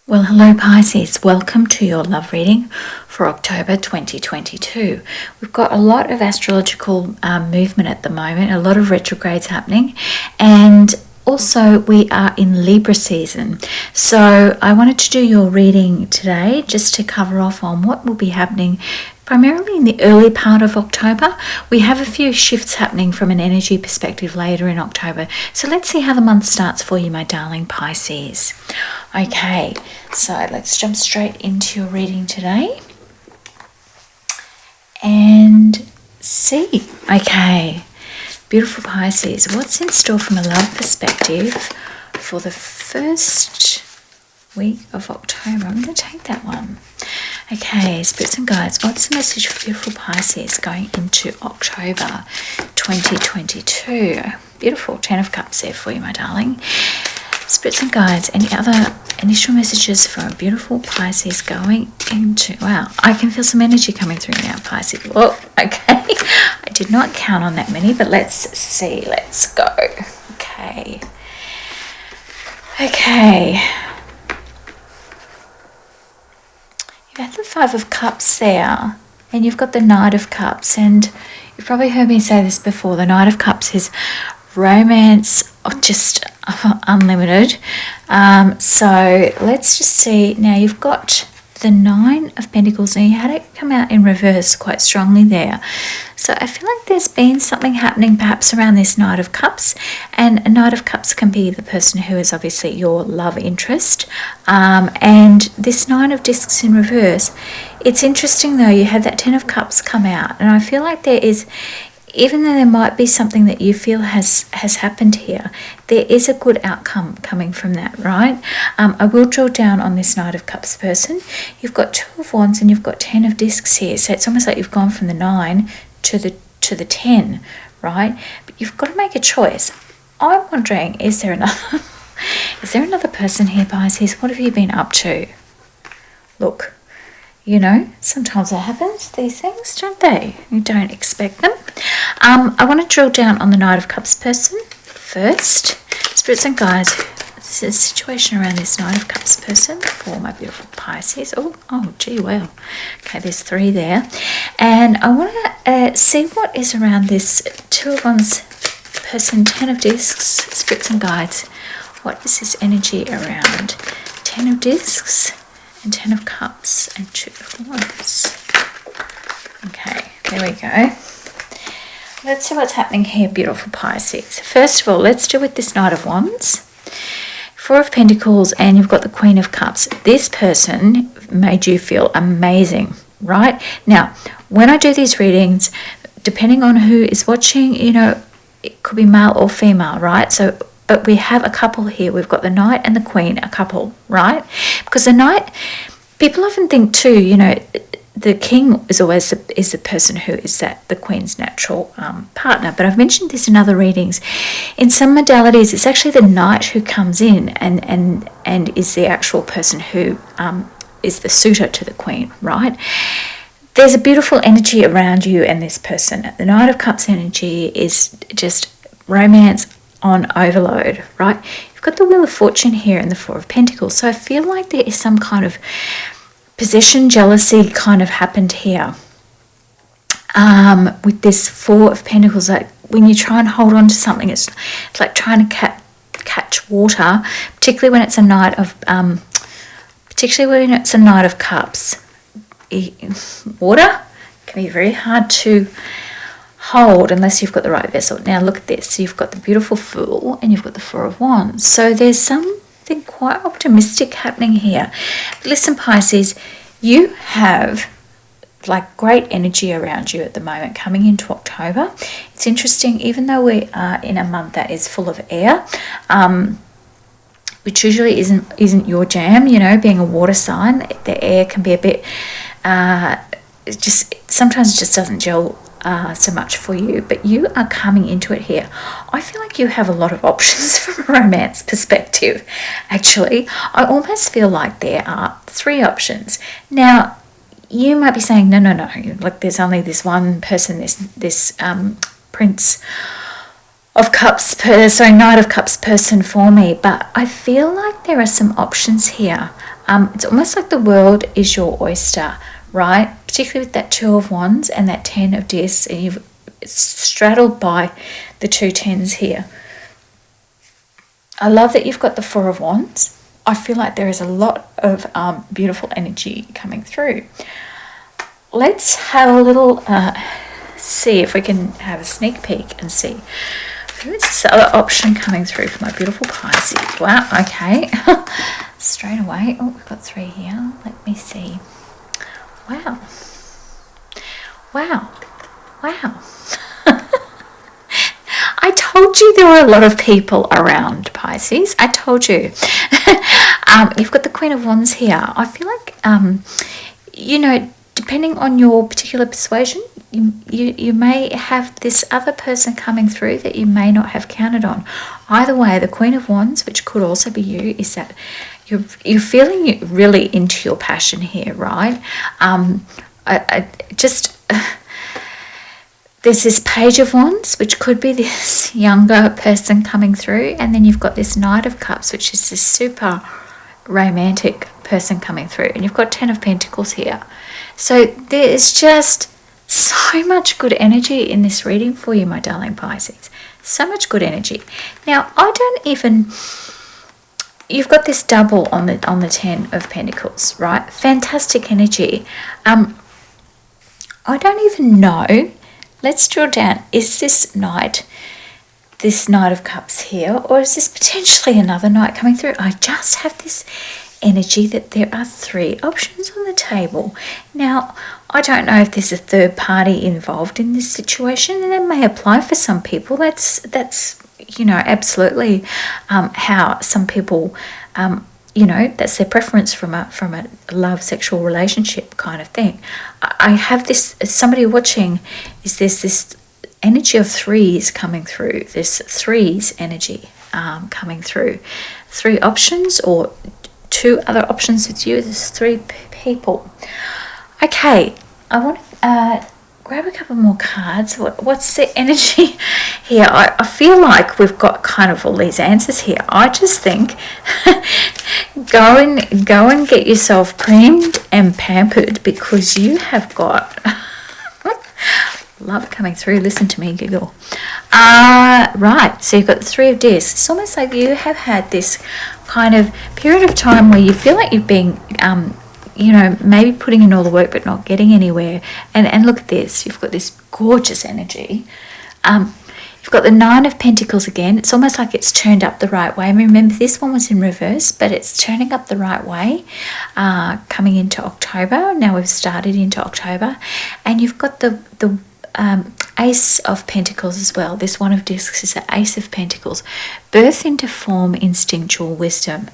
Well, hello Pisces, welcome to your love reading for October 2022. We've got a lot of astrological movement at the moment, a lot of retrogrades happening, and also we are in Libra season. So I wanted to do your reading today just to cover off on what will be happening primarily in the early part of October. We have a few shifts happening from an energy perspective later in October. So let's see how the month starts for you, my darling Pisces. Okay, so let's jump straight into your reading today and see. Okay, beautiful Pisces, what's in store from a love perspective for the first week of October? I'm going to take that one. Okay, spirits and guides, what's the message for beautiful Pisces going into October 2022? Beautiful, 10 of Cups there for you, my darling. Spirits and guides, any other initial messages for a beautiful Pisces going into... Wow, I can feel some energy coming through now, Pisces. Whoa, okay. I did not count on that many, but let's see. Let's go. Okay. Okay. You've had the Five of Cups there, and you've got the Knight of Cups, and you've probably heard me say this before. The Knight of Cups is romance, just unlimited. So let's just see. Now you've got the Nine of Pentacles, and you had it come out in reverse quite strongly there. So I feel like there's been something happening perhaps around this Knight of Cups, and a Knight of Cups can be the person who is obviously your love interest. And this Nine of Discs in reverse, it's interesting though, you had that Ten of Cups come out, and I feel like there is, even though there might be something that you feel has happened here, there is a good outcome coming from that, right? I will drill down on this Knight of Cups person. You've got Two of Wands and you've got Ten of Discs here. So it's almost like you've gone from the 9 to the 10, right? But you've got to make a choice. I'm wondering, is there another person here, Pisces? What have you been up to? Look, you know, sometimes it happens, these things, don't they? You don't expect them. I want to drill down on the Knight of Cups person first. Spirits and guides, this is a situation around this Knight of Cups person for my beautiful Pisces. Oh, gee, well. Okay, there's 3 there. And I want to see what is around this Two of Wands person, 10 of Discs, spirits and guides. What is this energy around 10 of Discs and 10 of Cups and 2 of Wands? Okay, there we go. Let's see what's happening here, beautiful Pisces. First of all, let's deal with this Knight of Wands, 4 of Pentacles, and you've got the Queen of Cups. This person made you feel amazing, right? Now, when I do these readings, depending on who is watching, you know, it could be male or female, right? So, but we have a couple here. We've got the Knight and the Queen, a couple, right? Because the Knight, people often think too, you know, the king is always the person who is the queen's natural partner. But I've mentioned this in other readings. In some modalities, it's actually the knight who comes in and is the actual person who is the suitor to the queen, right? There's a beautiful energy around you and this person. The Knight of Cups energy is just romance on overload, right? You've got the Wheel of Fortune here and the Four of Pentacles. So I feel like there is some kind of possession, jealousy kind of happened here with this Four of Pentacles. Like when you try and hold on to something, it's like trying to catch water, particularly when it's a Knight of Cups. Water can be very hard to hold unless you've got the right vessel. Now look at this. So you've got the beautiful Fool and you've got the Four of Wands. So there's something quite optimistic happening here. Listen, Pisces, you have like great energy around you at the moment coming into October. It's interesting, even though we are in a month that is full of air, which usually isn't your jam, you know, being a water sign, the air can be a bit sometimes it just doesn't gel so much for you, but you are coming into it here. I feel like you have a lot of options from a romance perspective. Actually, I almost feel like there are 3 options. Now, you might be saying, no, like there's only this one person, this Prince of Cups, Knight of Cups person for me, but I feel like there are some options here. It's almost like the world is your oyster, right? Particularly with that 2 of Wands and that 10 of Discs, and you've straddled by the 2 tens here. I love that you've got the 4 of Wands. I feel like there is a lot of beautiful energy coming through. Let's have a little see if we can have a sneak peek and see. Who's this other option coming through for my beautiful Pisces? Wow, okay. Straight away. Oh, we've got 3 here. Let me see. Wow. Wow. Wow. I told you there were a lot of people around, Pisces. I told you. You've got the Queen of Wands here. I feel like, you know, depending on your particular persuasion, you may have this other person coming through that you may not have counted on. Either way, the Queen of Wands, which could also be you, is that you're feeling really into your passion here, right? There's this Page of Wands, which could be this younger person coming through, and then you've got this Knight of Cups, which is this super romantic person coming through, and you've got 10 of Pentacles here. So there's just so much good energy in this reading for you, my darling Pisces. So much good energy. Now, you've got this double on the 10 of Pentacles, right? Fantastic energy. I don't even know. Let's drill down. Is this Knight of Cups here, or is this potentially another Knight coming through? I just have this energy that there are 3 options on the table. Now, I don't know if there's a third party involved in this situation, and that may apply for some people. That's you know, absolutely how some people, you know, that's their preference from a love sexual relationship kind of thing. I have this, as somebody watching, is there's this energy of 3s coming through. There's 3s energy coming through. 3 options, or 2 other options with you. There's 3 people. Okay, I want to grab a couple more cards. What's the energy here? I feel like we've got kind of all these answers here. I just think go and get yourself creamed and pampered, because you have got love coming through. Listen to me giggle. Right, so you've got the 3 of Discs. It's almost like you have had this kind of period of time where you feel like you've been you know, maybe putting in all the work but not getting anywhere. And look at this. You've got this gorgeous energy. You've got the 9 of Pentacles again. It's almost like it's turned up the right way. I mean, remember, this one was in reverse, but it's turning up the right way, coming into October. Now we've started into October. And you've got the Ace of Pentacles as well. This one of Discs is the Ace of Pentacles. Birth into form, instinctual wisdom.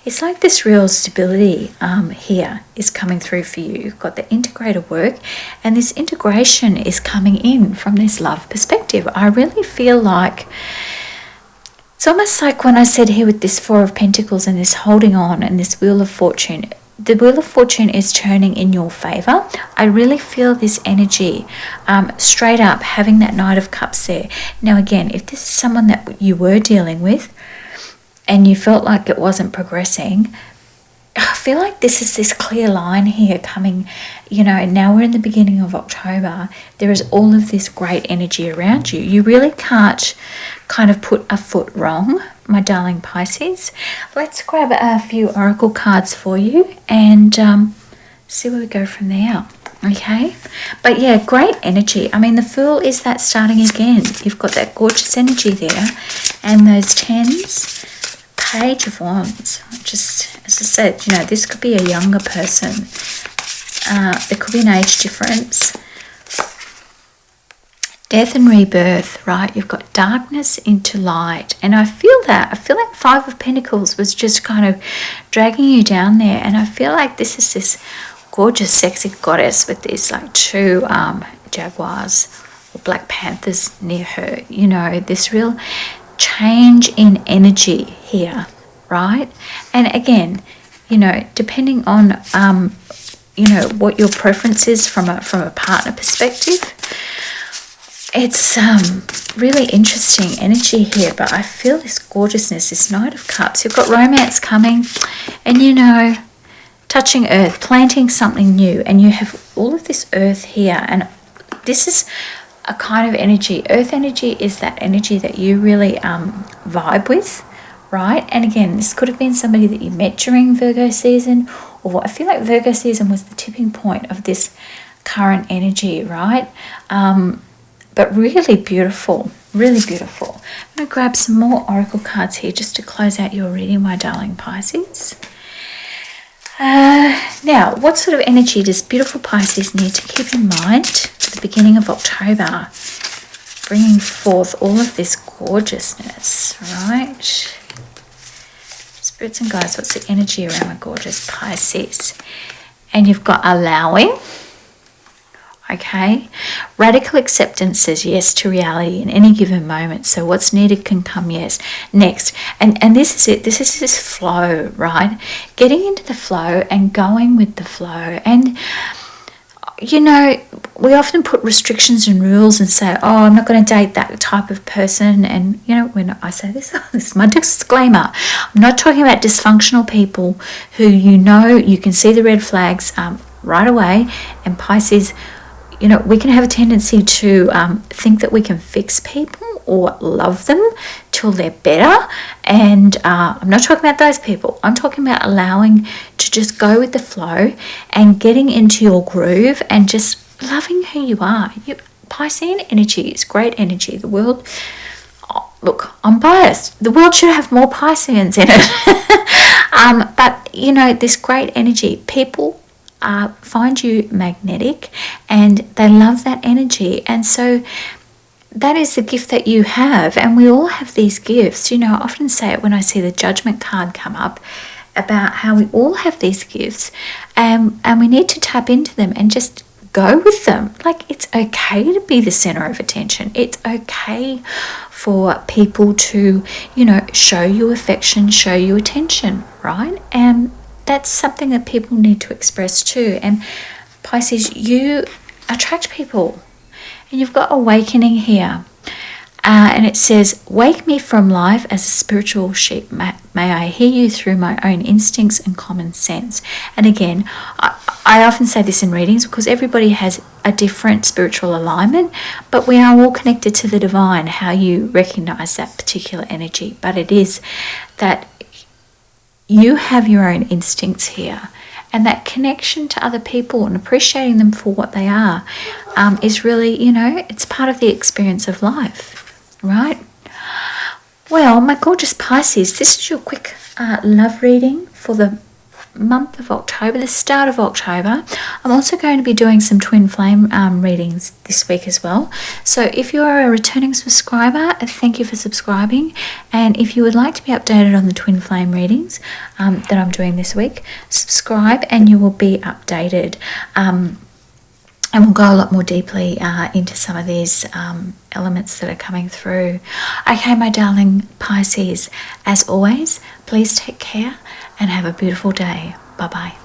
It's like this real stability here is coming through for you. You've got the integrated work, and this integration is coming in from this love perspective. I really feel like it's almost like when I said here with this 4 of Pentacles and this holding on and this Wheel of Fortune. The Wheel of Fortune is turning in your favor. I really feel this energy straight up, having that Knight of Cups there. Now again, if this is someone that you were dealing with and you felt like it wasn't progressing, I feel like this is this clear line here coming, you know, now we're in the beginning of October. There is all of this great energy around you. You really can't kind of put a foot wrong, my darling Pisces. Let's grab a few oracle cards for you and see where we go from there. Okay, but yeah, great energy. I mean, the Fool is that starting again. You've got that gorgeous energy there, and those 10s. Page of Wands. Just as I said, you know, this could be a younger person. There could be an age difference. Death and rebirth, right? You've got darkness into light. And I feel like 5 of Pentacles was just kind of dragging you down there. And I feel like this is this gorgeous, sexy goddess with these like 2 jaguars or black panthers near her. You know, this real change in energy here, right? And again, you know, depending on you know, what your preference is from a partner perspective, it's really interesting energy here. But I feel this gorgeousness, this Knight of Cups. You've got romance coming, and you know, touching earth, planting something new, and you have all of this earth here, and this is a kind of energy. Earth energy is that energy that you really vibe with, right? And again, this could have been somebody that you met during Virgo season, or I feel like Virgo season was the tipping point of this current energy, right? But really beautiful, really beautiful. I'm going to grab some more oracle cards here just to close out your reading, my darling Pisces. Now, what sort of energy does beautiful Pisces need to keep in mind at the beginning of October, bringing forth all of this gorgeousness, right? Spirits and guides, what's the energy around my gorgeous Pisces? And you've got allowing. Okay, radical acceptance says yes to reality in any given moment. So what's needed can come yes. Next, and this is it. This is this flow, right? Getting into the flow and going with the flow. And you know, we often put restrictions and rules and say, oh, I'm not going to date that type of person. And you know, when I say this, this is my disclaimer. I'm not talking about dysfunctional people who you can see the red flags right away. And Pisces, you know, we can have a tendency to think that we can fix people or love them till they're better. And I'm not talking about those people. I'm talking about allowing to just go with the flow and getting into your groove and just loving who you are. Piscean energy is great energy. The world, look, I'm biased. The world should have more Pisceans in it. But, you know, this great energy. People find you magnetic and they love that energy, and so that is the gift that you have, and we all have these gifts. You know, I often say it when I see the Judgment card come up about how we all have these gifts, and we need to tap into them and just go with them. Like, it's okay to be the center of attention. It's okay for people to, you know, show you affection, show you attention, right? And that's something that people need to express too. And Pisces, you attract people. And you've got awakening here. And it says, wake me from life as a spiritual sheep. May I hear you through my own instincts and common sense. And again, I often say this in readings because everybody has a different spiritual alignment, but we are all connected to the divine, how you recognize that particular energy. But it is that you have your own instincts here, and that connection to other people and appreciating them for what they are is really, you know, it's part of the experience of life, right? Well, my gorgeous Pisces, this is your quick love reading for the month of October, the start of October. I'm also going to be doing some twin flame readings this week as well. So if you are a returning subscriber, thank you for subscribing. And if you would like to be updated on the twin flame readings that I'm doing this week, subscribe and you will be updated. And we'll go a lot more deeply into some of these elements that are coming through. Okay, my darling Pisces, as always, please take care and have a beautiful day. Bye-bye.